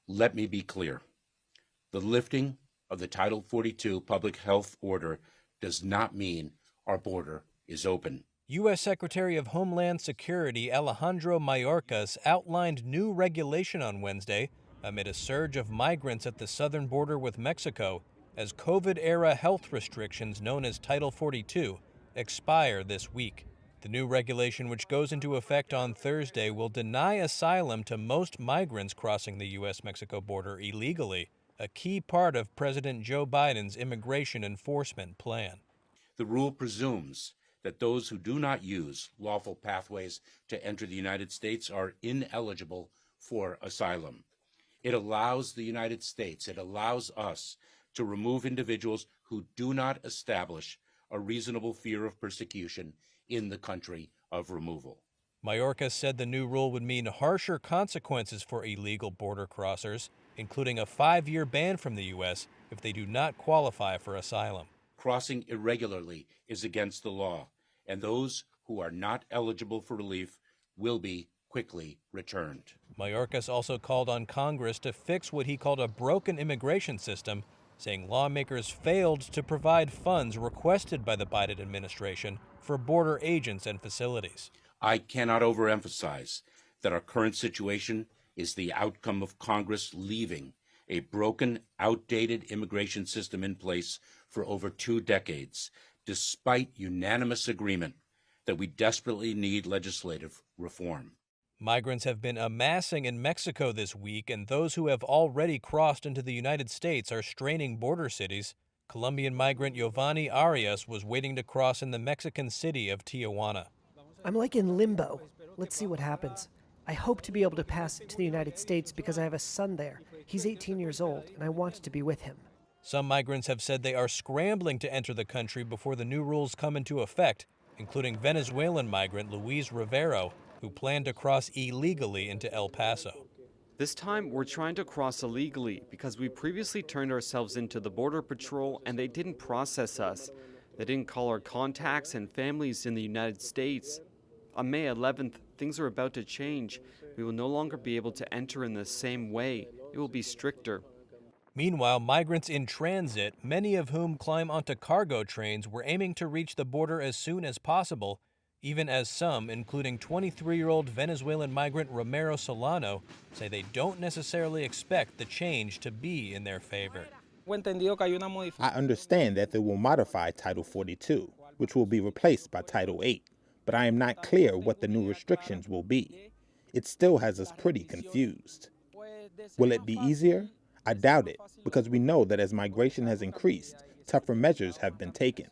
Let me be clear. The lifting of the Title 42 public health order does not mean our border is open. U.S. Secretary of Homeland Security Alejandro Mayorkas outlined new regulation on Wednesday amid a surge of migrants at the southern border with Mexico as COVID-era health restrictions known as Title 42 expire this week. The new regulation, which goes into effect on Thursday, will deny asylum to most migrants crossing the U.S.-Mexico border illegally, a key part of President Joe Biden's immigration enforcement plan. The rule presumes that those who do not use lawful pathways to enter the United States are ineligible for asylum. It allows the United States, it allows us to remove individuals who do not establish a reasonable fear of persecution in the country of removal. Mayorkas said the new rule would mean harsher consequences for illegal border crossers, including a 5-year ban from the U.S. if they do not qualify for asylum. Crossing irregularly is against the law, and those who are not eligible for relief will be quickly returned. Mayorkas also called on Congress to fix what he called a broken immigration system, saying lawmakers failed to provide funds requested by the Biden administration for border agents and facilities. I cannot overemphasize that our current situation is the outcome of Congress leaving a broken, outdated immigration system in place for over 2 decades, despite unanimous agreement that we desperately need legislative reform. Migrants have been amassing in Mexico this week, and those who have already crossed into the United States are straining border cities. Colombian migrant Giovanni Arias was waiting to cross in the Mexican city of Tijuana. I'm like in limbo. Let's see what happens. I hope to be able to pass to the United States because I have a son there. He's 18 years old, and I want to be with him. Some migrants have said they are scrambling to enter the country before the new rules come into effect, including Venezuelan migrant Luis Rivero, who planned to cross illegally into El Paso. This time, we're trying to cross illegally because we previously turned ourselves into the Border Patrol and they didn't process us. They didn't call our contacts and families in the United States. On May 11th, things are about to change. We will no longer be able to enter in the same way. It will be stricter. Meanwhile, migrants in transit, many of whom climb onto cargo trains, were aiming to reach the border as soon as possible, even as some, including 23-year-old Venezuelan migrant Romero Solano, say they don't necessarily expect the change to be in their favor. I understand that they will modify Title 42, which will be replaced by Title 8, but I am not clear what the new restrictions will be. It still has us pretty confused. Will it be easier? I doubt it, because we know that as migration has increased, tougher measures have been taken.